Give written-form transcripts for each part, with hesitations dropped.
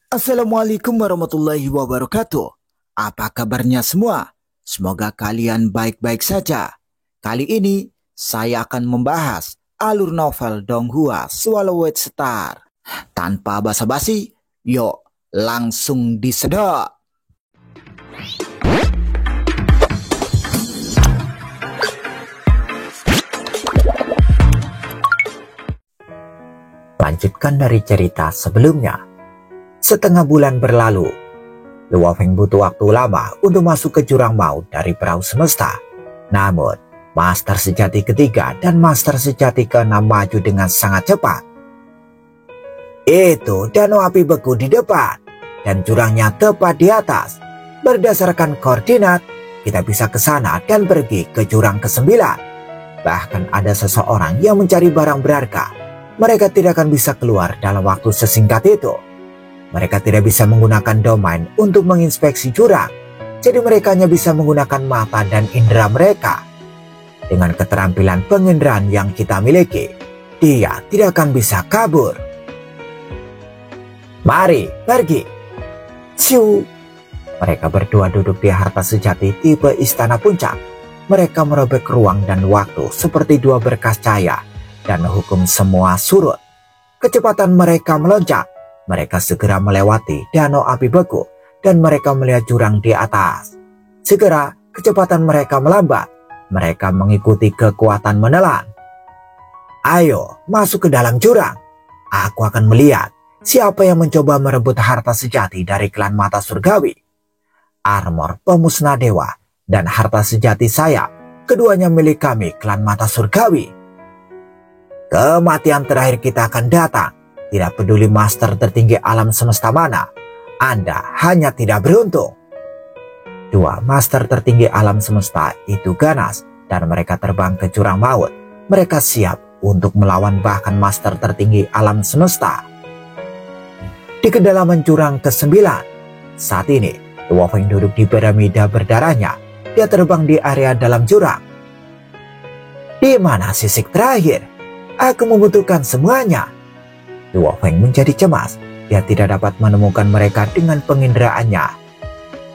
Assalamualaikum warahmatullahi wabarakatuh. Apa kabarnya semua? Semoga kalian baik-baik saja. Kali ini saya akan membahas alur novel Donghua Swallowed Star. Tanpa basa-basi, yuk langsung disedot. Lanjutkan dari cerita sebelumnya. Setengah bulan berlalu, Luo Feng butuh waktu lama untuk masuk ke jurang maut dari perahu semesta. Namun, Master Sejati ketiga dan Master Sejati keenam maju dengan sangat cepat. Itu danau api beku di depan, dan jurangnya tepat di atas. Berdasarkan koordinat, kita bisa ke sana dan pergi ke jurang ke-9. Bahkan ada seseorang yang mencari barang berharga. Mereka tidak akan bisa keluar dalam waktu sesingkat itu. Mereka tidak bisa menggunakan domain untuk menginspeksi jurang, jadi mereka hanya bisa menggunakan mata dan indera mereka. Dengan keterampilan penginderaan yang kita miliki, dia tidak akan bisa kabur. Mari, pergi. Siu. Mereka berdua duduk di harta sejati tipe istana puncak. Mereka merobek ruang dan waktu seperti dua berkas cahaya dan hukum semua surut. Kecepatan mereka melonjak. Mereka segera melewati danau api beku dan mereka melihat jurang di atas. Segera kecepatan mereka melambat. Mereka mengikuti kekuatan menelan. Ayo masuk ke dalam jurang. Aku akan melihat siapa yang mencoba merebut harta sejati dari klan mata surgawi. Armor pemusnah dewa dan harta sejati saya, keduanya milik kami klan mata surgawi. Kematian terakhir kita akan datang. Tidak peduli master tertinggi alam semesta mana, Anda hanya tidak beruntung. Dua master tertinggi alam semesta itu ganas dan mereka terbang ke jurang maut. Mereka siap untuk melawan bahkan master tertinggi alam semesta. Di kedalaman jurang ke-9, saat ini Luo Feng duduk di piramida berdarahnya. Dia terbang di area dalam jurang. Di mana sisik terakhir? Aku membutuhkan semuanya. Luo Feng menjadi cemas. Dia tidak dapat menemukan mereka dengan penginderaannya.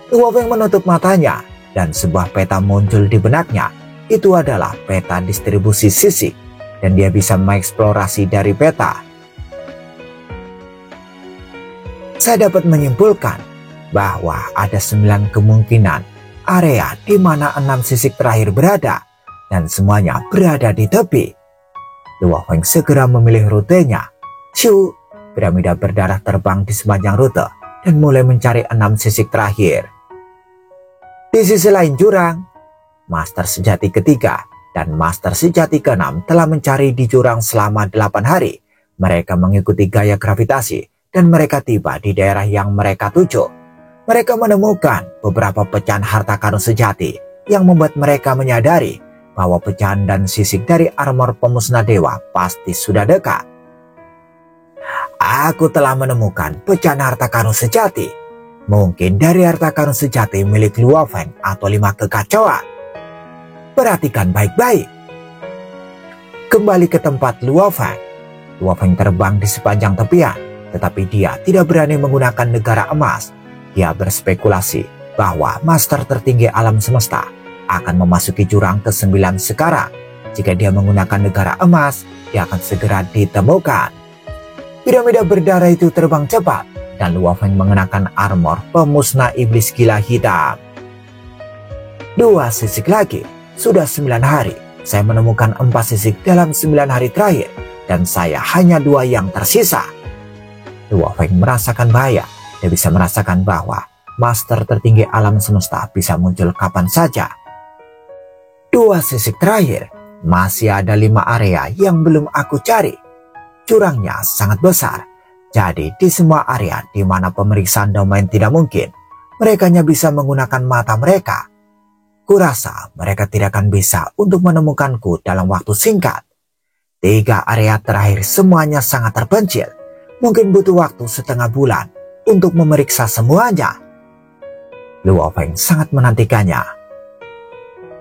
Luo Feng menutup matanya dan sebuah peta muncul di benaknya. Itu adalah peta distribusi sisik dan dia bisa mengeksplorasi dari peta. Saya dapat menyimpulkan bahwa ada 9 kemungkinan area di mana 6 sisik terakhir berada dan semuanya berada di tepi. Luo Feng segera memilih rutenya. Shu, piramida berdarah terbang di sepanjang rute dan mulai mencari 6 sisik terakhir. Di sisi lain jurang, Master Sejati ketiga dan Master Sejati keenam telah mencari di jurang selama 8 hari. Mereka mengikuti gaya gravitasi dan mereka tiba di daerah yang mereka tuju. Mereka menemukan beberapa pecahan harta karun sejati yang membuat mereka menyadari bahwa pecahan dan sisik dari armor pemusnah dewa pasti sudah dekat. Aku telah menemukan pecahan harta karun sejati. Mungkin dari harta karun sejati milik Luo Feng atau 5 kekacauan. Perhatikan baik-baik. Kembali ke tempat Luo Feng. Luo Feng terbang di sepanjang tepian, tetapi dia tidak berani menggunakan negara emas. Dia berspekulasi bahwa master tertinggi alam semesta akan memasuki jurang ke-9 sekarang. Jika dia menggunakan negara emas, dia akan segera ditemukan. Piramida berdarah itu terbang cepat dan Luo Feng mengenakan armor pemusnah iblis gila hitam. 2 sisik lagi, sudah 9 hari. Saya menemukan 4 sisik dalam 9 hari terakhir dan saya hanya 2 yang tersisa. Luo Feng merasakan bahaya. Dia bisa merasakan bahwa master tertinggi alam semesta bisa muncul kapan saja. 2 sisik terakhir, masih ada 5 area yang belum aku cari. Jurangnya sangat besar, jadi di semua area di mana pemeriksaan domain tidak mungkin, mereka hanya bisa menggunakan mata mereka. Kurasa mereka tidak akan bisa untuk menemukanku dalam waktu singkat. 3 area terakhir semuanya sangat terpencil, mungkin butuh waktu setengah bulan untuk memeriksa semuanya. Luo Feng sangat menantikannya.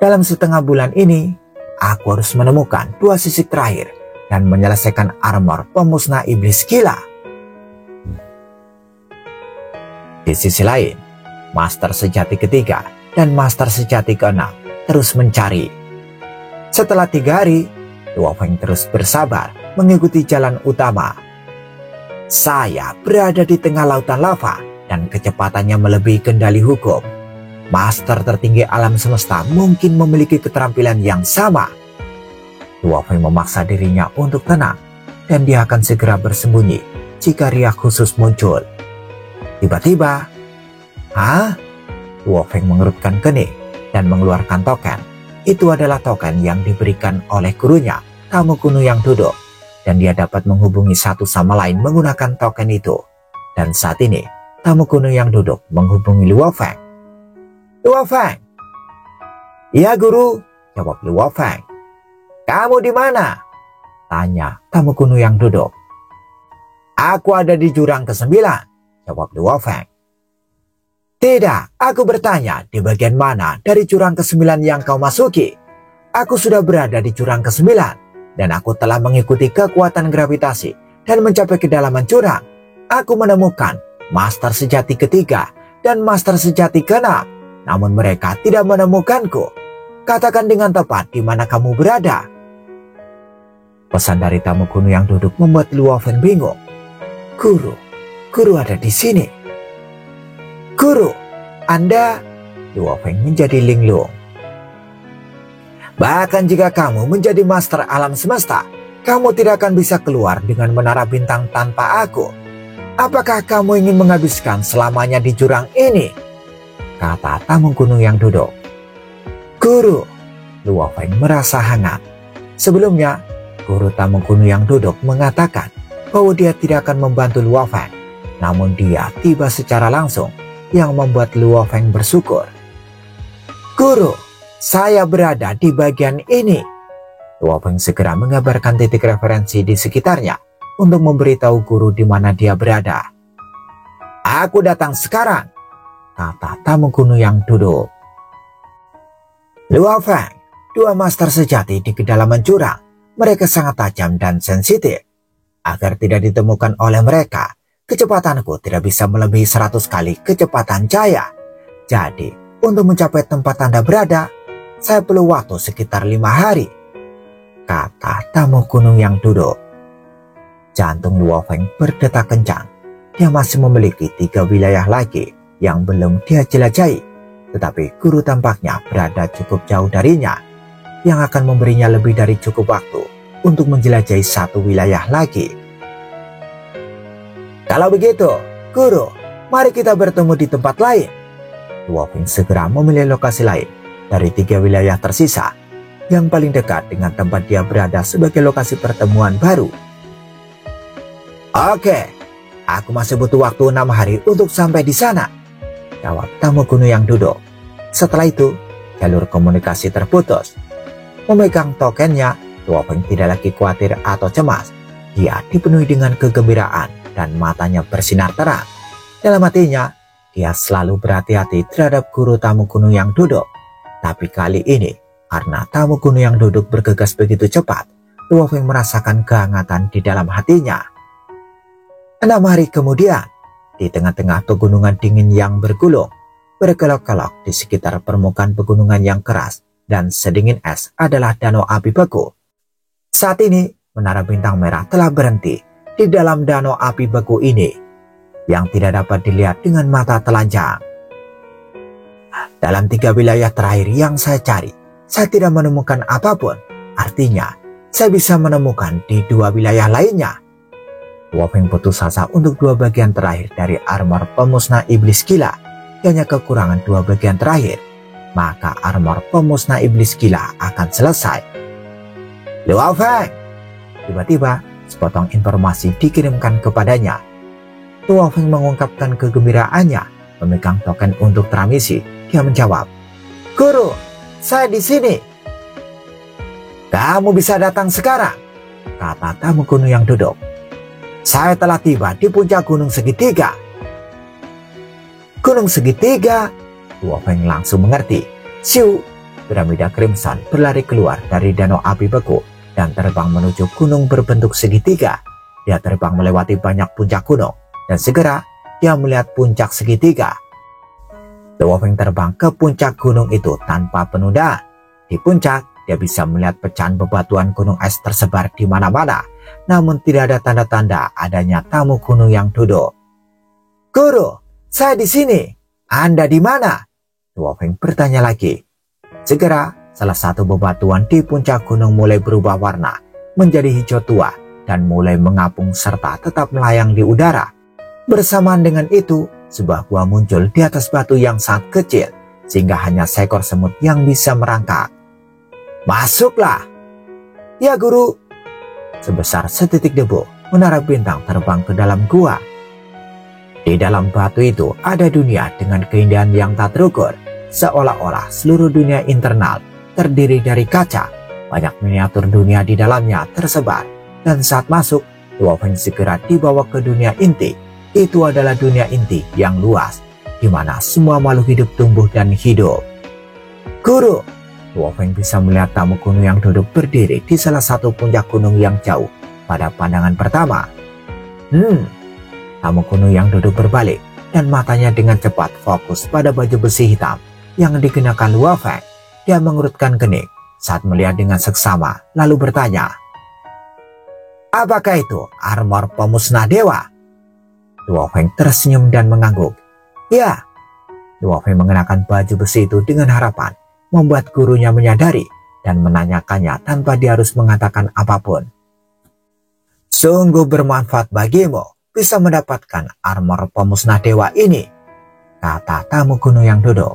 Dalam setengah bulan ini, aku harus menemukan 2 sisik terakhir dan menyelesaikan armor pemusnah iblis gila. Di sisi lain, Master Sejati ketiga dan Master Sejati keenam terus mencari. Setelah 3 hari, Luo Feng terus bersabar mengikuti jalan utama. Saya berada di tengah lautan lava dan kecepatannya melebihi kendali hukum. Master tertinggi alam semesta mungkin memiliki keterampilan yang sama. Luo Feng memaksa dirinya untuk tenang dan dia akan segera bersembunyi jika riak khusus muncul. Tiba-tiba, Luo Feng mengerutkan kening dan mengeluarkan token. Itu adalah token yang diberikan oleh gurunya, tamu kuno yang duduk, dan dia dapat menghubungi satu sama lain menggunakan token itu. Dan saat ini, tamu kuno yang duduk menghubungi Luo Feng. Luo Feng. Iya guru, jawab Luo Feng. Kamu di mana? Tanya tamu kuno yang duduk. Aku ada di jurang ke-9, jawab Luo Feng. Tidak, aku bertanya di bagian mana dari jurang ke-9 yang kau masuki. Aku sudah berada di jurang ke-9 dan aku telah mengikuti kekuatan gravitasi dan mencapai kedalaman jurang. Aku menemukan Master Sejati ketiga dan Master Sejati keenam, namun mereka tidak menemukanku. Katakan dengan tepat di mana kamu berada. Pesan dari tamu kuno yang duduk membuat Luo Feng bingung. Guru ada di sini. Guru, Anda? Luo Feng menjadi linglung. Bahkan jika kamu menjadi master alam semesta, kamu tidak akan bisa keluar dengan menara bintang tanpa aku. Apakah kamu ingin menghabiskan selamanya di jurang ini? Kata tamu kuno yang duduk. Guru, Luo Feng merasa hangat. Sebelumnya, guru tamu kuno yang duduk mengatakan bahwa dia tidak akan membantu Luo Feng. Namun dia tiba secara langsung yang membuat Luo Feng bersyukur. Guru, saya berada di bagian ini. Luo Feng segera mengabarkan titik referensi di sekitarnya untuk memberitahu guru di mana dia berada. Aku datang sekarang, kata tamu kuno yang duduk. Luo Feng, 2 master sejati di kedalaman jurang. Mereka sangat tajam dan sensitif. Agar tidak ditemukan oleh mereka, kecepatanku tidak bisa melebihi 100 kali kecepatan cahaya. Jadi, untuk mencapai tempat Anda berada, saya perlu waktu sekitar 5 hari. Kata tamu gunung yang duduk. Jantung Luo Feng berdetak kencang. Dia masih memiliki 3 wilayah lagi yang belum dia jelajahi. Tetapi guru tampaknya berada cukup jauh darinya, yang akan memberinya lebih dari cukup waktu untuk menjelajahi 1 wilayah lagi. Kalau begitu, guru, mari kita bertemu di tempat lain. Luo Feng segera memilih lokasi lain dari 3 wilayah tersisa, yang paling dekat dengan tempat dia berada sebagai lokasi pertemuan baru. Oke, aku masih butuh waktu 6 hari untuk sampai di sana, jawab tamu kuno yang duduk. Setelah itu, jalur komunikasi terputus. Memegang tokennya, Luo Feng tidak lagi khawatir atau cemas. Dia dipenuhi dengan kegembiraan dan matanya bersinar terang. Dalam hatinya, dia selalu berhati-hati terhadap guru tamu kuno yang duduk. Tapi kali ini, karena tamu kuno yang duduk bergegas begitu cepat, Luo Feng merasakan kehangatan di dalam hatinya. 6 hari kemudian, di tengah-tengah pegunungan dingin yang bergulung, berkelok-kelok di sekitar permukaan pegunungan yang keras dan sedingin es adalah danau api beku. Saat ini, menara bintang merah telah berhenti di dalam danau api beku ini, yang tidak dapat dilihat dengan mata telanjang. Dalam 3 wilayah terakhir yang saya cari, saya tidak menemukan apapun. Artinya, saya bisa menemukan di 2 wilayah lainnya. Luo Feng putus asa untuk 2 bagian terakhir dari armor pemusnah iblis gila. Hanya kekurangan 2 bagian terakhir, maka armor pemusnah iblis gila akan selesai. Luo Feng! Tiba-tiba, sepotong informasi dikirimkan kepadanya. Luo Feng mengungkapkan kegembiraannya, memegang token untuk transmisi. Dia menjawab, Guru, saya di sini. Kamu bisa datang sekarang, kata tamu kuno yang duduk. Saya telah tiba di puncak gunung segitiga. Gunung segitiga? Luo Feng langsung mengerti. Siu, piramida Crimson berlari keluar dari danau api beku dan terbang menuju gunung berbentuk segitiga. Dia terbang melewati banyak puncak gunung dan segera dia melihat puncak segitiga. Luo Feng terbang ke puncak gunung itu tanpa penundaan. Di puncak, dia bisa melihat pecahan bebatuan gunung es tersebar di mana-mana, namun tidak ada tanda-tanda adanya tamu gunung yang duduk. "Guru, saya di sini. Anda di mana?" Luo Feng bertanya lagi. Segera, salah satu bebatuan di puncak gunung mulai berubah warna menjadi hijau tua dan mulai mengapung serta tetap melayang di udara. Bersamaan dengan itu, sebuah gua muncul di atas batu yang sangat kecil sehingga hanya seekor semut yang bisa merangkak. "Masuklah." "Ya, Guru." Sebesar setitik debu, menara bintang terbang ke dalam gua. Di dalam batu itu ada dunia dengan keindahan yang tak terukur, seolah-olah seluruh dunia internal terdiri dari kaca. Banyak miniatur dunia di dalamnya tersebar, dan saat masuk, Luo Feng segera dibawa ke dunia inti. Itu adalah dunia inti yang luas, di mana semua makhluk hidup tumbuh dan hidup. "Guru," Luo Feng bisa melihat tamu gunung yang duduk berdiri di salah satu puncak gunung yang jauh pada pandangan pertama. Tamu gunung yang duduk berbalik, dan matanya dengan cepat fokus pada baju besi hitam yang dikenakan Luo Feng. Dia mengerutkan kening saat melihat dengan seksama, lalu bertanya, "Apakah itu armor pemusnah dewa?" Luo Feng tersenyum dan mengangguk. "Ya." Luo Feng mengenakan baju besi itu dengan harapan membuat gurunya menyadari dan menanyakannya tanpa dia harus mengatakan apapun. "Sungguh bermanfaat bagimu bisa mendapatkan armor pemusnah dewa ini," kata tamu gunung yang duduk.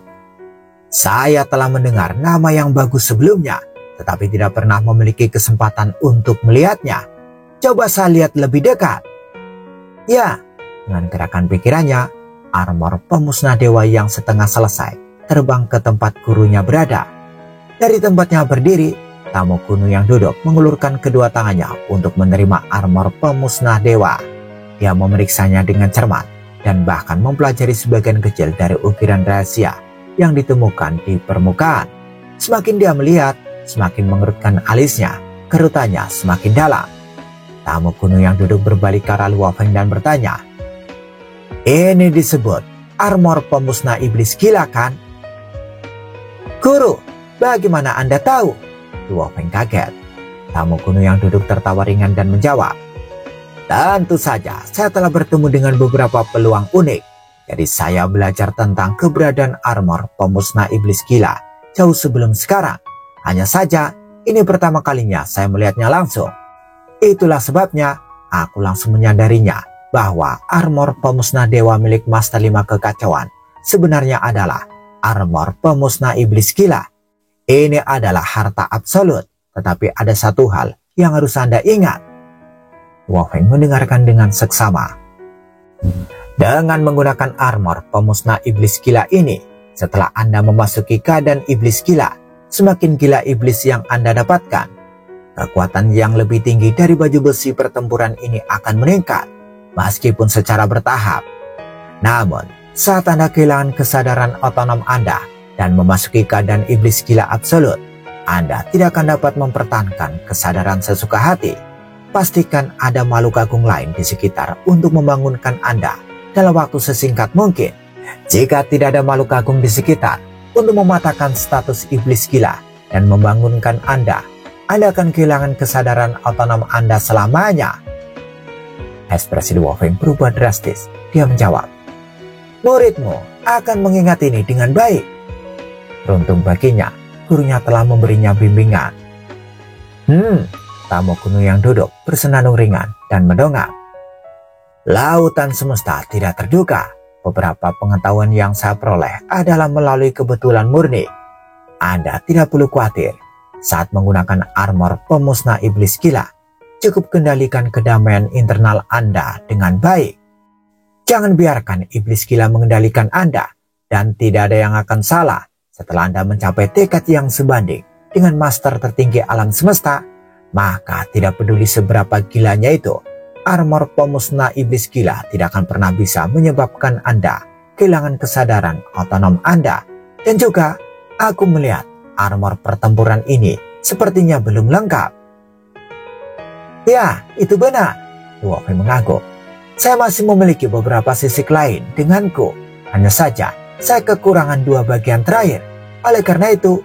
"Saya telah mendengar nama yang bagus sebelumnya, tetapi tidak pernah memiliki kesempatan untuk melihatnya. Coba saya lihat lebih dekat." Ya, dengan gerakan pikirannya, armor pemusnah dewa yang setengah selesai terbang ke tempat gurunya berada. Dari tempatnya berdiri, tamu gunung yang duduk mengulurkan kedua tangannya untuk menerima armor pemusnah dewa. Dia memeriksanya dengan cermat dan bahkan mempelajari sebagian kecil dari ukiran rahasia yang ditemukan di permukaan. Semakin dia melihat, semakin mengerutkan alisnya, kerutannya semakin dalam. Tamu gunung yang duduk berbalik ke arah Luo Feng dan bertanya, "Ini disebut armor pemusnah iblis gila, kan?" "Guru, bagaimana Anda tahu?" Luo Feng kaget. Tamu gunung yang duduk tertawa ringan dan menjawab, "Tentu saja, saya telah bertemu dengan beberapa peluang unik. Jadi saya belajar tentang keberadaan armor pemusnah iblis gila jauh sebelum sekarang. Hanya saja, ini pertama kalinya saya melihatnya langsung. Itulah sebabnya aku langsung menyadarinya bahwa armor pemusnah dewa milik Master 5 Kekacauan sebenarnya adalah armor pemusnah iblis gila. Ini adalah harta absolut, tetapi ada satu hal yang harus Anda ingat." Luo Feng mendengarkan dengan seksama. "Dengan menggunakan armor pemusnah iblis gila ini, setelah Anda memasuki keadaan iblis gila, semakin gila iblis yang Anda dapatkan. Kekuatan yang lebih tinggi dari baju besi pertempuran ini akan meningkat, meskipun secara bertahap. Namun, saat Anda kehilangan kesadaran otonom Anda dan memasuki keadaan iblis gila absolut, Anda tidak akan dapat mempertahankan kesadaran sesuka hati. Pastikan ada makhluk agung lain di sekitar untuk membangunkan Anda dalam waktu sesingkat mungkin. Jika tidak ada makhluk agung di sekitar untuk mematahkan status iblis gila dan membangunkan Anda akan kehilangan kesadaran otonom Anda selamanya." Ekspresi Luo Feng berubah drastis. Dia menjawab, "Muridmu akan mengingat ini dengan baik." Beruntung baginya, gurunya telah memberinya bimbingan. Tamu gunung yang duduk bersenandung ringan dan mendongak. "Lautan semesta tidak terduga. Beberapa pengetahuan yang saya peroleh adalah melalui kebetulan murni. Anda tidak perlu khawatir. Saat menggunakan armor pemusnah iblis gila, cukup kendalikan kedamaian internal Anda dengan baik. Jangan biarkan iblis gila mengendalikan Anda, dan tidak ada yang akan salah setelah Anda mencapai tekad yang sebanding dengan master tertinggi alam semesta. Maka tidak peduli seberapa gilanya itu, armor pemusnah iblis gila tidak akan pernah bisa menyebabkan Anda kehilangan kesadaran otonom Anda. Dan juga, aku melihat armor pertempuran ini sepertinya belum lengkap." "Ya, itu benar," Luo Feng mengangguk. Saya masih memiliki beberapa sisik lain denganku. Hanya saja, saya kekurangan 2 bagian terakhir. Oleh karena itu,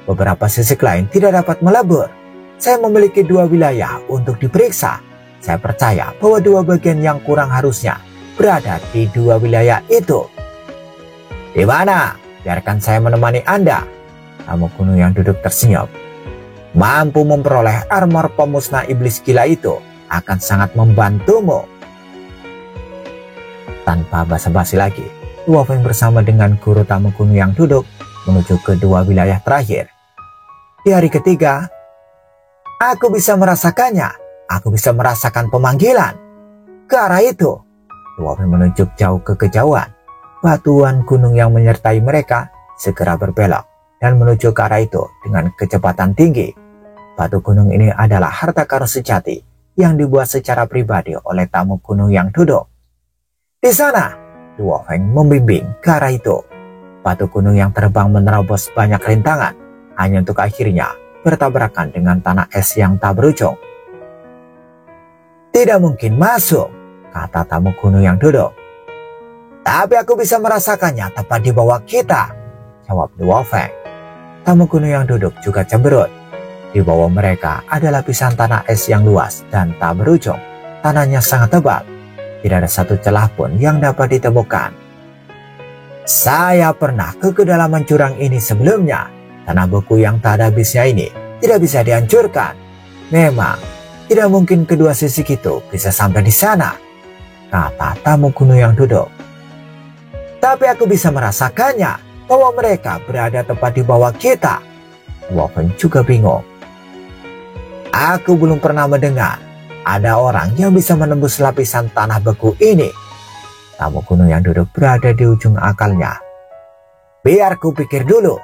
beberapa sisik lain tidak dapat melebur. Saya memiliki 2 wilayah untuk diperiksa. Saya percaya bahwa 2 bagian yang kurang harusnya berada di 2 wilayah itu. Di mana? Biarkan saya menemani Anda. Tamu kuno yang duduk tersenyum. Mampu memperoleh armor pemusnah iblis gila itu akan sangat membantumu. Tanpa basa-basi lagi, Luo Feng bersama dengan guru tamu kuno yang duduk menuju ke 2 wilayah terakhir. Di hari ketiga, aku bisa merasakannya. Aku bisa merasakan pemanggilan. Ke arah itu, Luo Feng menunjuk jauh ke kejauhan. Batuan gunung yang menyertai mereka segera berbelok dan menuju ke arah itu dengan kecepatan tinggi. Batu gunung ini adalah harta karun sejati yang dibuat secara pribadi oleh tamu gunung yang duduk. Di sana, Luo Feng membimbing ke arah itu. Batu gunung yang terbang menerobos banyak rintangan, hanya untuk akhirnya bertabrakan dengan tanah es yang tak berujung. Tidak mungkin masuk, kata tamu gunung yang duduk. Tapi aku bisa merasakannya tepat di bawah kita, jawab Luo Feng. Tamu gunung yang duduk juga cemberut. Di bawah mereka ada lapisan tanah es yang luas dan tak berujung. Tanahnya sangat tebal. Tidak ada satu celah pun yang dapat ditemukan. Saya pernah ke kedalaman jurang ini sebelumnya. Tanah beku yang tak ada habisnya ini tidak bisa dihancurkan. Memang, tidak mungkin kedua sisik itu bisa sampai di sana, kata tamu kuno yang duduk. Tapi aku bisa merasakannya bahwa mereka berada tepat di bawah kita. Luo Feng juga bingung. Aku belum pernah mendengar ada orang yang bisa menembus lapisan tanah beku ini. Tamu kuno yang duduk berada di ujung akalnya. Biar ku pikir dulu.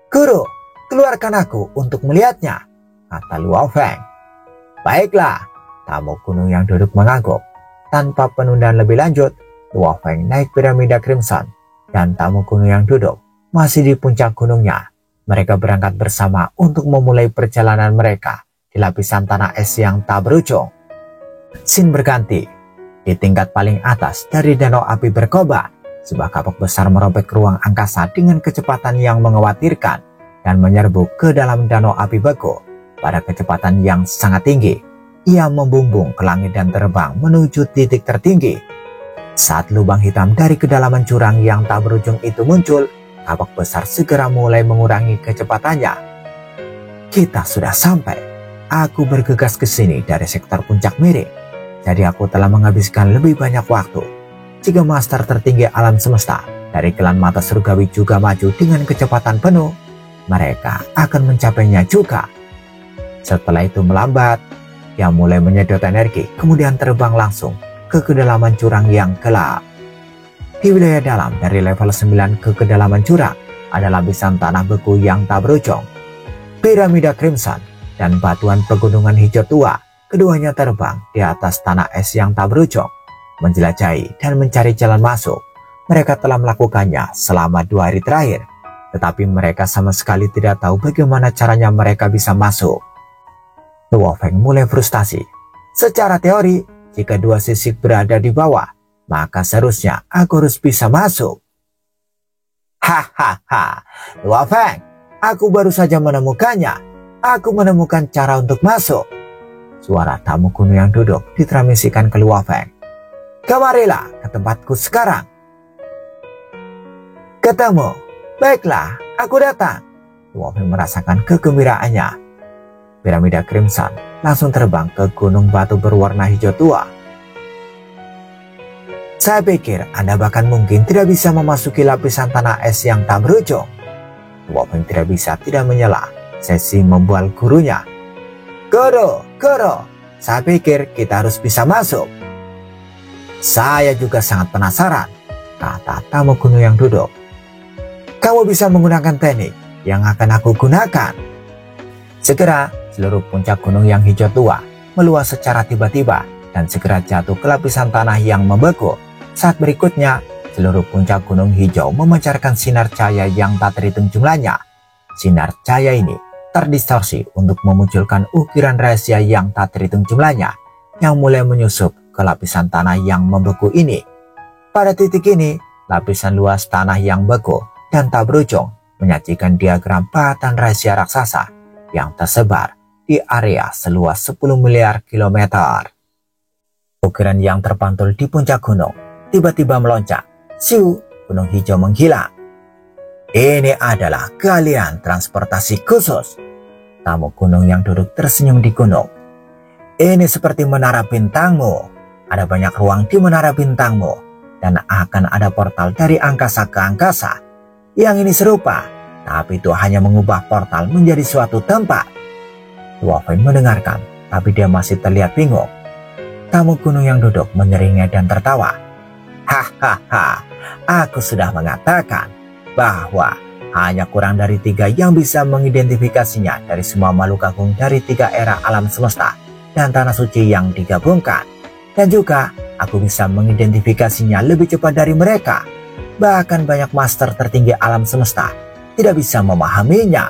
Guru, keluarkan aku untuk melihatnya, kata Luo Feng. Baiklah, tamu kuno yang duduk mengangguk. Tanpa penundaan lebih lanjut, Luo Feng naik piramida Crimson dan tamu kuno yang duduk masih di puncak gunungnya. Mereka berangkat bersama untuk memulai perjalanan mereka di lapisan tanah es yang tak berujung. Scene berganti. Di tingkat paling atas dari danau api berkobar, sebuah kabuk besar merobek ruang angkasa dengan kecepatan yang mengkhawatirkan dan menyerbu ke dalam danau api beku. Pada kecepatan yang sangat tinggi, ia membumbung ke langit dan terbang menuju titik tertinggi. Saat lubang hitam dari kedalaman jurang yang tak berujung itu muncul, kabuk besar segera mulai mengurangi kecepatannya. Kita sudah sampai. Aku bergegas ke sini dari sektor puncak miring. Jadi aku telah menghabiskan lebih banyak waktu. Jika master tertinggi alam semesta dari klan mata surgawi juga maju dengan kecepatan penuh, mereka akan mencapainya juga. Setelah itu melambat, dia mulai menyedot energi, kemudian terbang langsung ke kedalaman jurang yang gelap. Di wilayah dalam dari level 9 ke kedalaman jurang ada lapisan tanah beku yang tak berujung. Piramida Crimson dan batuan pegunungan hijau tua, keduanya terbang di atas tanah es yang tak berujung, menjelajahi dan mencari jalan masuk. Mereka telah melakukannya selama 2 hari terakhir, tetapi mereka sama sekali tidak tahu bagaimana caranya mereka bisa masuk. Luo Feng mulai frustasi. Secara teori, jika 2 sisik berada di bawah, maka seharusnya aku harus bisa masuk. Hahaha, Luo Feng, aku baru saja menemukannya. Aku menemukan cara untuk masuk. Suara tamu kuno yang duduk ditransmisikan ke Luo Feng. Kemarilah ke tempatku sekarang. Ketemu. Baiklah, aku datang. Luo Feng merasakan kegembiraannya. Piramida Crimson langsung terbang ke gunung batu berwarna hijau tua. Saya pikir Anda bahkan mungkin tidak bisa memasuki lapisan tanah es yang tak berujung. Luo Feng tidak bisa tidak menyela sesi membual gurunya. Guru, saya pikir kita harus bisa masuk. Saya juga sangat penasaran, kata tamu kuno yang duduk. Kamu bisa menggunakan teknik yang akan aku gunakan. Segera, seluruh puncak gunung yang hijau tua meluas secara tiba-tiba dan segera jatuh ke lapisan tanah yang membeku. Saat berikutnya, seluruh puncak gunung hijau memancarkan sinar cahaya yang tak terhitung jumlahnya. Sinar cahaya ini terdistorsi untuk memunculkan ukiran rahasia yang tak terhitung jumlahnya yang mulai menyusup ke lapisan tanah yang membeku ini. Pada titik ini, lapisan luas tanah yang beku dan tak berujung menyajikan diagram patan rahasia raksasa yang tersebar di area seluas 10 miliar kilometer. Ukiran yang terpantul di puncak gunung tiba-tiba melonjak. Siu, gunung hijau menghilang. Ini adalah galian transportasi khusus. Tamu gunung yang duduk tersenyum di gunung. Ini seperti menara bintangmu. Ada banyak ruang di menara bintangmu, dan akan ada portal dari angkasa ke angkasa. Yang ini serupa, tapi itu hanya mengubah portal menjadi suatu tempat. Luo Feng mendengarkan, tapi dia masih terlihat bingung. Tamu gunung yang duduk menyeringai dan tertawa. Hahaha, aku sudah mengatakan bahwa hanya kurang dari 3 yang bisa mengidentifikasinya dari semua makhluk agung dari 3 era alam semesta dan tanah suci yang digabungkan. Dan juga aku bisa mengidentifikasinya lebih cepat dari mereka. Bahkan banyak master tertinggi alam semesta tidak bisa memahaminya.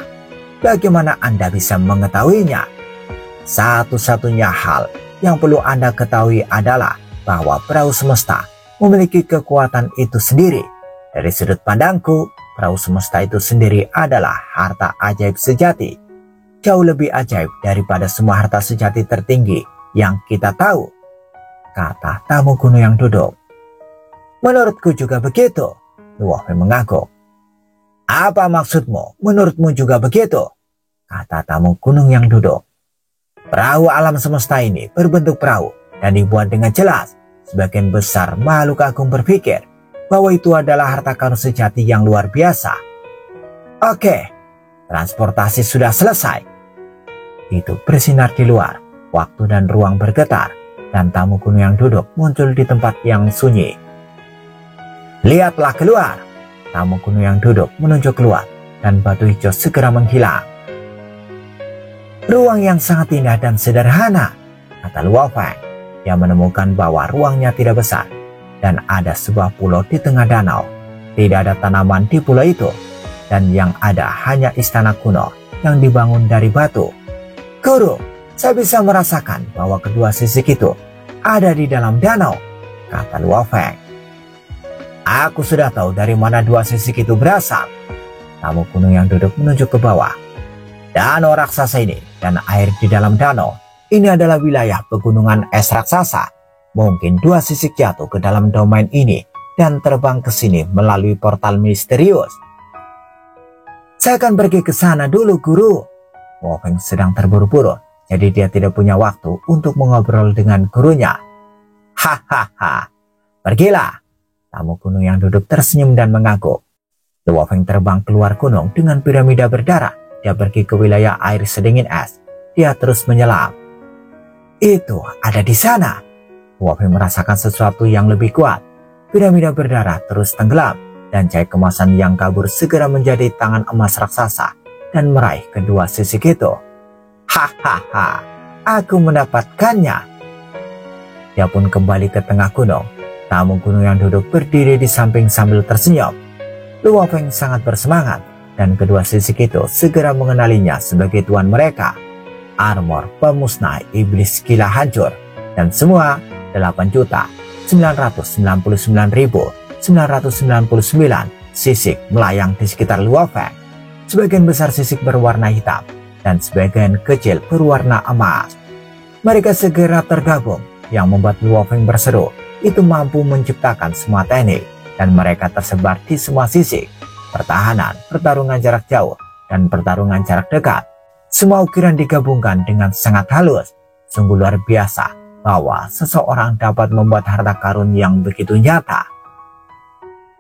Bagaimana Anda bisa mengetahuinya? Satu-satunya hal yang perlu Anda ketahui adalah bahwa perahu semesta memiliki kekuatan itu sendiri. Dari sudut pandangku, perahu semesta itu sendiri adalah harta ajaib sejati. Jauh lebih ajaib daripada semua harta sejati tertinggi yang kita tahu, kata tamu gunung yang duduk. Menurutku juga begitu, Luo Feng mengangguk. Apa maksudmu? Menurutmu juga begitu? Kata tamu gunung yang duduk. Perahu alam semesta ini berbentuk perahu dan dibuat dengan jelas. Sebagian besar makhluk agung berpikir bahwa itu adalah harta karun sejati yang luar biasa. Oke, transportasi sudah selesai. Itu bersinar di luar. Waktu dan ruang bergetar, dan tamu gunung yang duduk muncul di tempat yang sunyi. Lihatlah keluar. Tamu gunung yang duduk menunjuk keluar, dan batu hijau segera menghilang. Ruang yang sangat indah dan sederhana, kata Luo Feng. Dia menemukan bahwa ruangnya tidak besar, dan ada sebuah pulau di tengah danau. Tidak ada tanaman di pulau itu, dan yang ada hanya istana kuno yang dibangun dari batu. Guru, saya bisa merasakan bahwa kedua sisik itu ada di dalam danau, kata Luo Feng. Aku sudah tahu dari mana 2 sisik itu berasal. Tamu gunung yang duduk menunjuk ke bawah. Danau raksasa ini dan air di dalam danau ini adalah wilayah pegunungan es raksasa. Mungkin 2 sisik jatuh ke dalam domain ini dan terbang ke sini melalui portal misterius. Saya akan pergi ke sana dulu, Guru. Luo Feng sedang terburu-buru, jadi dia tidak punya waktu untuk mengobrol dengan gurunya. Hahaha, pergilah. Tamu gunung yang duduk tersenyum dan mengangguk. Luo Feng terbang keluar gunung dengan piramida berdarah. Dia pergi ke wilayah air sedingin es. Dia terus menyelam. Itu ada di sana. Luo Feng merasakan sesuatu yang lebih kuat. Piramida berdarah terus tenggelam, dan cahaya kemasan yang kabur segera menjadi tangan emas raksasa dan meraih kedua sisik itu. Hahaha, aku mendapatkannya. Dia pun kembali ke tengah gunung. Tamu gunung yang duduk berdiri di samping sambil tersenyum. Luo Feng sangat bersemangat, dan kedua sisik itu segera mengenalinya sebagai tuan mereka. Armor pemusnah iblis gila hancur, dan semua 8.999.999 sisik melayang di sekitar Luo Feng. Sebagian besar sisik berwarna hitam, dan sebagian kecil berwarna emas. Mereka segera tergabung, yang membuat Luo Feng berseru. Itu mampu menciptakan semua teknik, dan mereka tersebar di semua sisi. Pertahanan, pertarungan jarak jauh, dan pertarungan jarak dekat. Semua ukiran digabungkan dengan sangat halus. Sungguh luar biasa bahwa seseorang dapat membuat harta karun yang begitu nyata.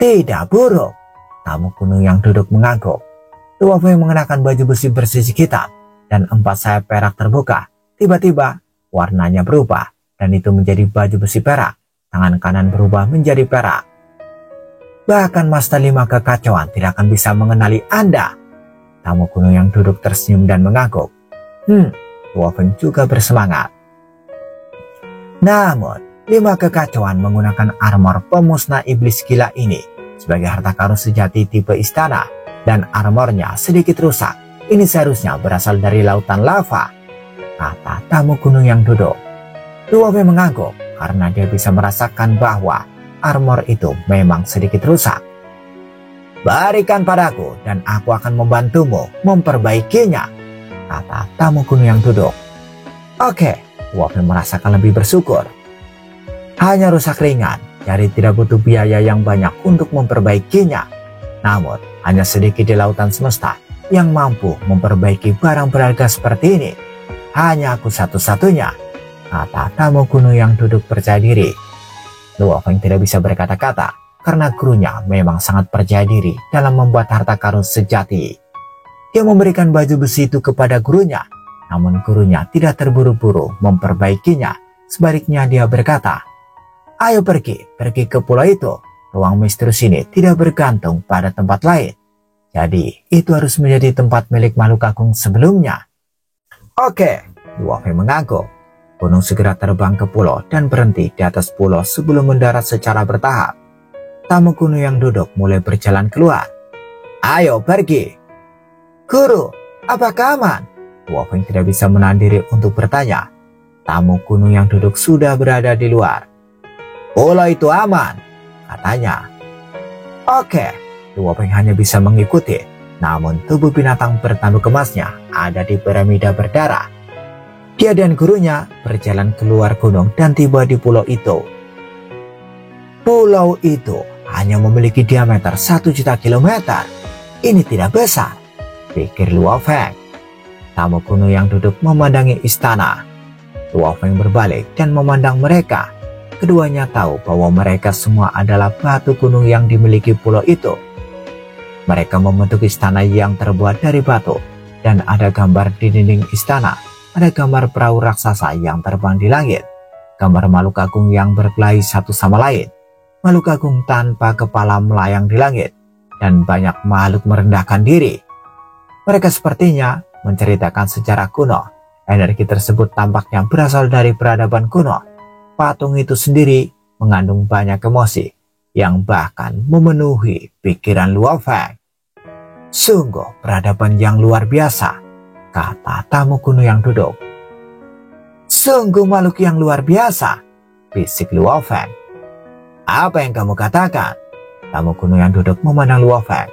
Tidak buruk, tamu gunung yang duduk mengangguk. Luo Feng mengenakan baju besi bersisik hitam, dan 4 sayap perak terbuka. Tiba-tiba, warnanya berubah, dan itu menjadi baju besi perak. Tangan kanan berubah menjadi perak. Bahkan Master 5 kekacauan tidak akan bisa mengenali Anda. Tamu gunung yang duduk tersenyum dan mengangguk. Luo Feng juga bersemangat. Namun, 5 kekacauan menggunakan armor pemusnah iblis gila ini sebagai harta karun sejati tipe istana, dan armornya sedikit rusak. Ini seharusnya berasal dari lautan lava, kata tamu gunung yang duduk. Luo Feng mengangguk. karena dia bisa merasakan bahwa armor itu memang sedikit rusak. "Berikan padaku dan aku akan membantumu memperbaikinya," kata tamu kuno yang duduk. "Oke," Luofeng merasakan lebih bersyukur. Hanya rusak ringan, jadi tidak butuh biaya yang banyak untuk memperbaikinya. Namun, hanya sedikit di lautan semesta yang mampu memperbaiki barang berharga seperti ini. Hanya aku satu-satunya, kata tamu kuno yang duduk percaya diri. Luofeng tidak bisa berkata-kata karena gurunya memang sangat percaya diri dalam membuat harta karun sejati. Dia memberikan baju besi itu kepada gurunya, namun gurunya tidak terburu-buru memperbaikinya. Sebaliknya dia berkata, "Ayo pergi ke pulau itu. Ruang misterius ini tidak bergantung pada tempat lain. Jadi itu harus menjadi tempat milik makhluk agung sebelumnya." "Oke," Luofeng mengangguk. Gunung segera terbang ke pulau dan berhenti di atas pulau sebelum mendarat secara bertahap. Tamu kuno yang duduk mulai berjalan keluar. "Ayo pergi." "Guru, apakah aman?" Luofeng tidak bisa menahan diri untuk bertanya. Tamu kuno yang duduk sudah berada di luar. "Pulau itu aman," katanya. "Oke," Luofeng hanya bisa mengikuti. Namun tubuh binatang bertanduk emasnya ada di piramida berdarah. Dia dan gurunya berjalan keluar gunung dan tiba di pulau itu. Pulau itu hanya memiliki diameter 1 juta kilometer. Ini tidak besar, pikir Luofeng. Tamu kuno yang duduk memandangi istana. Luofeng berbalik dan memandang mereka. Keduanya tahu bahwa mereka semua adalah batu gunung yang dimiliki pulau itu. Mereka membentuk istana yang terbuat dari batu, dan ada gambar di dinding istana. Ada gambar perahu raksasa yang terbang di langit, gambar makhluk agung yang berkelahi satu sama lain, makhluk agung tanpa kepala melayang di langit, dan banyak makhluk merendahkan diri. Mereka sepertinya menceritakan sejarah kuno. Energi tersebut tampaknya berasal dari peradaban kuno. Patung itu sendiri mengandung banyak emosi yang bahkan memenuhi pikiran Luofeng. "Sungguh peradaban yang luar biasa," kata tamu kuno yang duduk. "Sungguh makhluk yang luar biasa," bisik Luofeng. "Apa yang kamu katakan?" Tamu kuno yang duduk memandang Luofeng.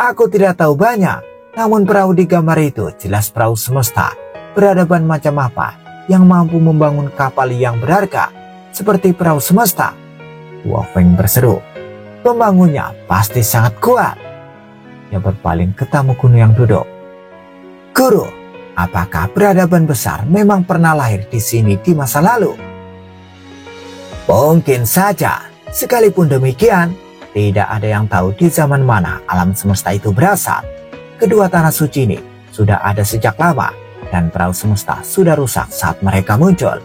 "Aku tidak tahu banyak, namun perahu di gambar itu jelas perahu semesta. Peradaban macam apa yang mampu membangun kapal yang berharga seperti perahu semesta?" Luofeng berseru. "Pembangunnya pasti sangat kuat." Dia berpaling ke tamu kuno yang duduk. "Guru, apakah peradaban besar memang pernah lahir di sini di masa lalu?" "Mungkin saja. Sekalipun demikian, tidak ada yang tahu di zaman mana alam semesta itu berasal. Kedua tanah suci ini sudah ada sejak lama, dan perahu semesta sudah rusak saat mereka muncul.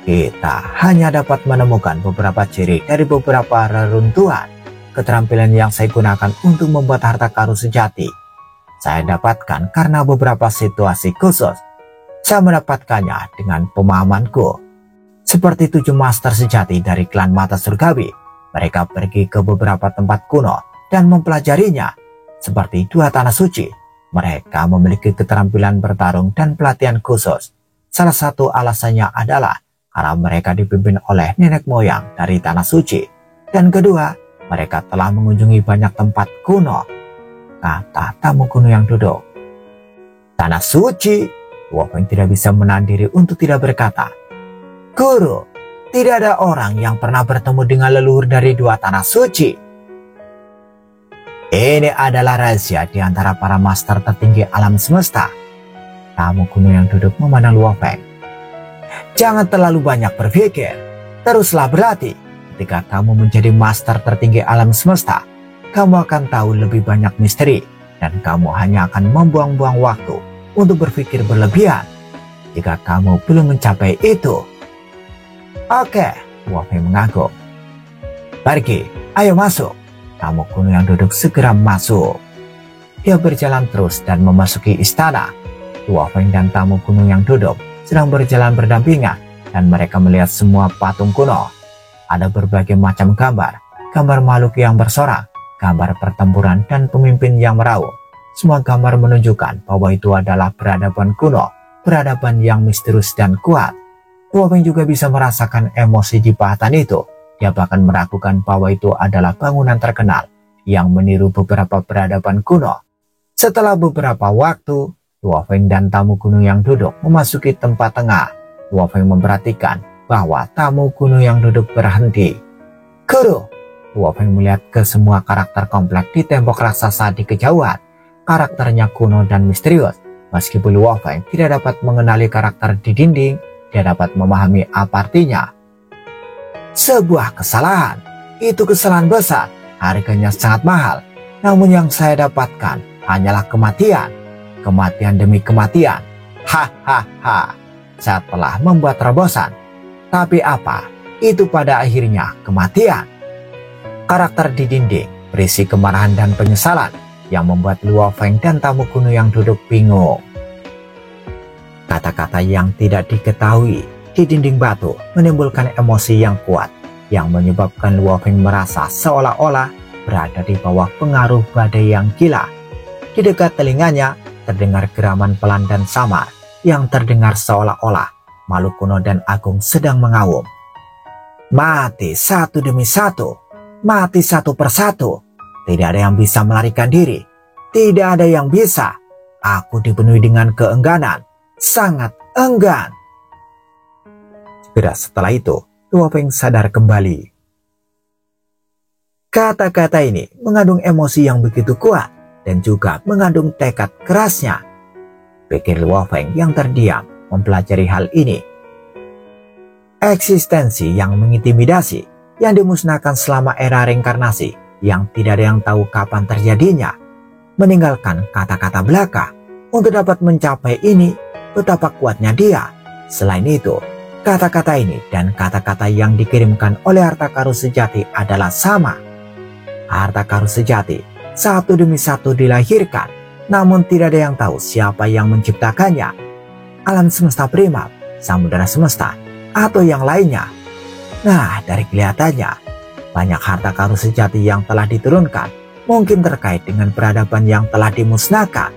Kita hanya dapat menemukan beberapa ciri dari beberapa reruntuhan. Keterampilan yang saya gunakan untuk membuat harta karun sejati saya dapatkan karena beberapa situasi khusus. Saya mendapatkannya dengan pemahamanku. Seperti 7 master sejati dari klan mata surgawi. Mereka pergi ke beberapa tempat kuno dan mempelajarinya. Seperti 2 tanah suci, mereka memiliki keterampilan bertarung dan pelatihan khusus. Salah satu alasannya adalah karena mereka dipimpin oleh nenek moyang dari tanah suci. Dan kedua, mereka telah mengunjungi banyak tempat kuno, kata tamu kuno yang duduk. "Tanah suci?" Luofeng tidak bisa menahan diri untuk tidak berkata. "Guru, tidak ada orang yang pernah bertemu dengan leluhur dari 2 tanah suci." "Ini adalah rahasia di antara para master tertinggi alam semesta." Tamu kuno yang duduk memandang Luofeng. "Jangan terlalu banyak berpikir, teruslah berlatih. Ketika kamu menjadi master tertinggi alam semesta, kamu akan tahu lebih banyak misteri, dan kamu hanya akan membuang-buang waktu untuk berpikir berlebihan jika kamu belum mencapai itu." "Oke," Luofeng mengangguk. "Pergi, ayo masuk." Tamu kuno yang duduk segera masuk. Dia berjalan terus dan memasuki istana. Luofeng dan tamu kuno yang duduk sedang berjalan berdampingan, dan mereka melihat semua patung kuno. Ada berbagai macam gambar, gambar makhluk yang bersorak, gambar pertempuran dan pemimpin yang meraung. Semua gambar menunjukkan bahwa itu adalah peradaban kuno, peradaban yang misterius dan kuat. Luo Feng juga bisa merasakan emosi di pahatan itu. Dia bahkan meragukan bahwa itu adalah bangunan terkenal yang meniru beberapa peradaban kuno. Setelah beberapa waktu, Luo Feng dan tamu kuno yang duduk memasuki tempat tengah. Luo Feng memperhatikan bahwa tamu kuno yang duduk berhenti. Guru, Luo Feng melihat ke semua karakter kompleks di tembok raksasa di kejauhan. Karakternya kuno dan misterius. Meskipun Luo Feng tidak dapat mengenali karakter di dinding, dia dapat memahami apa artinya. Sebuah kesalahan. Itu kesalahan besar. Harganya sangat mahal. Namun yang saya dapatkan hanyalah kematian. Kematian demi kematian. Hahaha. Saya telah membuat terobosan. Tapi apa? Itu pada akhirnya kematian. Karakter di dinding berisi kemarahan dan penyesalan yang membuat Luo Feng dan tamu kuno yang duduk bingung. Kata-kata yang tidak diketahui di dinding batu menimbulkan emosi yang kuat yang menyebabkan Luo Feng merasa seolah-olah berada di bawah pengaruh badai yang gila. Di dekat telinganya terdengar geraman pelan dan samar yang terdengar seolah-olah makhluk kuno dan agung sedang mengaum. Mati satu demi satu, mati satu persatu. Tidak ada yang bisa melarikan diri. Tidak ada yang bisa. Aku dipenuhi dengan keengganan. Sangat enggan. Segera setelah itu, Luo Feng sadar kembali. Kata-kata ini mengandung emosi yang begitu kuat dan juga mengandung tekad kerasnya. Pikir Luo Feng yang terdiam mempelajari hal ini. Eksistensi yang mengintimidasi, yang dimusnahkan selama era reinkarnasi, yang tidak ada yang tahu kapan terjadinya. Meninggalkan kata-kata belaka untuk dapat mencapai ini, betapa kuatnya dia. Selain itu, kata-kata ini dan kata-kata yang dikirimkan oleh harta karun sejati adalah sama. Harta karun sejati satu demi satu dilahirkan, namun tidak ada yang tahu siapa yang menciptakannya. Alam semesta primat, samudera semesta, atau yang lainnya. Nah, dari kelihatannya, banyak harta karun sejati yang telah diturunkan mungkin terkait dengan peradaban yang telah dimusnahkan.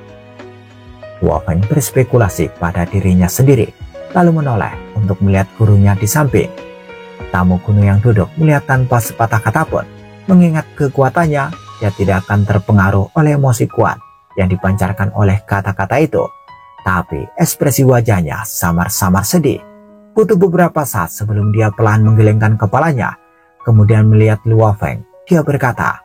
Luo Feng berspekulasi pada dirinya sendiri, lalu menoleh untuk melihat gurunya di samping. Tamu kuno yang duduk melihat tanpa sepatah kata pun. Mengingat kekuatannya, dia tidak akan terpengaruh oleh emosi kuat yang dipancarkan oleh kata-kata itu. Tapi ekspresi wajahnya samar-samar sedih. Butuh beberapa saat sebelum dia pelan menggelengkan kepalanya, kemudian melihat Luo Feng. Dia berkata,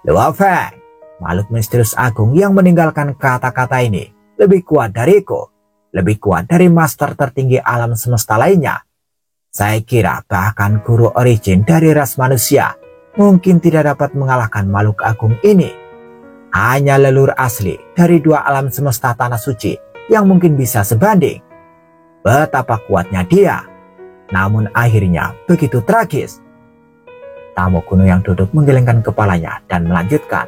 Luo Feng, makhluk misterius agung yang meninggalkan kata-kata ini lebih kuat dariku, lebih kuat dari master tertinggi alam semesta lainnya. Saya kira bahkan guru origin dari ras manusia mungkin tidak dapat mengalahkan makhluk agung ini. Hanya leluhur asli dari dua alam semesta tanah suci yang mungkin bisa sebanding. Betapa kuatnya dia. Namun akhirnya begitu tragis. Tamu kuno yang duduk menggelengkan kepalanya dan melanjutkan.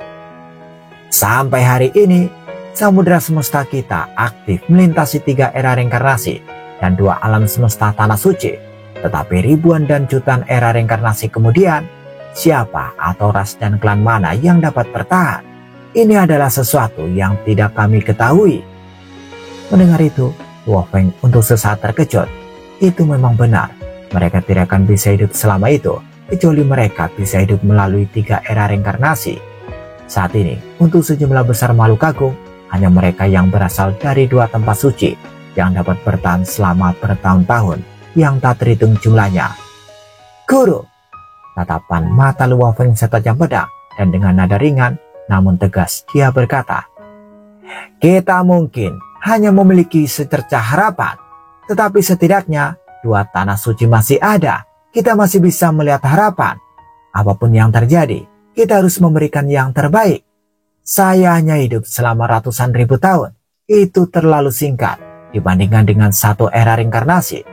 Sampai hari ini, samudera semesta kita aktif melintasi 3 era reinkarnasi dan 2 alam semesta tanah suci. Tetapi ribuan dan jutaan era reinkarnasi kemudian, siapa atau ras dan klan mana yang dapat bertahan? Ini adalah sesuatu yang tidak kami ketahui. Mendengar itu, Luo Feng untuk sesaat terkejut. Itu memang benar. Mereka tidak akan bisa hidup selama itu, kecuali mereka bisa hidup melalui 3 era reinkarnasi. Saat ini, untuk sejumlah besar makhluk agung, hanya mereka yang berasal dari 2 tempat suci yang dapat bertahan selama bertahun-tahun yang tak terhitung jumlahnya. Guru, tatapan mata Luo Feng setajam pedang dan dengan nada ringan namun tegas dia berkata, kita mungkin hanya memiliki secercah harapan, tetapi setidaknya 2 tanah suci masih ada. Kita masih bisa melihat harapan. Apapun yang terjadi, kita harus memberikan yang terbaik. Saya hanya hidup selama ratusan ribu tahun. Itu terlalu singkat dibandingkan dengan 1 era reinkarnasi.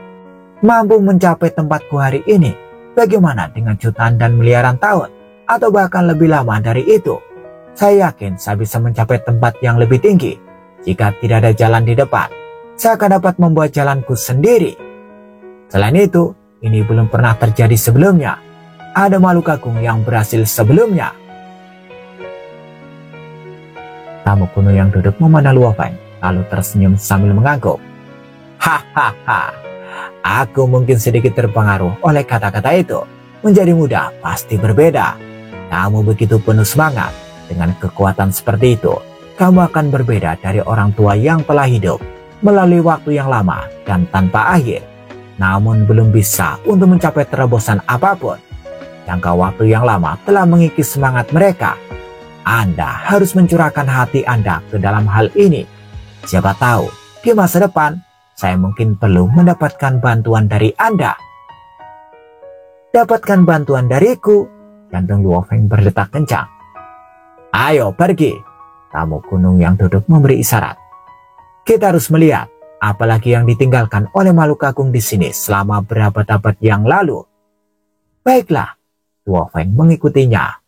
Mampu mencapai tempatku hari ini, bagaimana dengan jutaan dan miliaran tahun? Atau bahkan lebih lama dari itu? Saya yakin saya bisa mencapai tempat yang lebih tinggi. Jika tidak ada jalan di depan, saya akan dapat membuat jalanku sendiri. Selain itu, ini belum pernah terjadi sebelumnya. Ada makhluk agung yang berhasil sebelumnya. Tamu kuno yang duduk memandang Luo Feng, lalu tersenyum sambil mengangguk. Hahaha, aku mungkin sedikit terpengaruh oleh kata-kata itu. Menjadi muda pasti berbeda. Kamu begitu penuh semangat. Dengan kekuatan seperti itu, kamu akan berbeda dari orang tua yang telah hidup melalui waktu yang lama dan tanpa akhir, namun belum bisa untuk mencapai terobosan apapun. Jangka waktu yang lama telah mengikis semangat mereka. Anda harus mencurahkan hati Anda ke dalam hal ini. Siapa tahu, di masa depan, saya mungkin perlu mendapatkan bantuan dari Anda. Dapatkan bantuan dariku, jantung Luo Feng berdetak kencang. Ayo pergi, tamu gunung yang duduk memberi isyarat. Kita harus melihat, apalagi yang ditinggalkan oleh makhluk agung di sini selama berabad-abad yang lalu. Baiklah, Luo Feng mengikutinya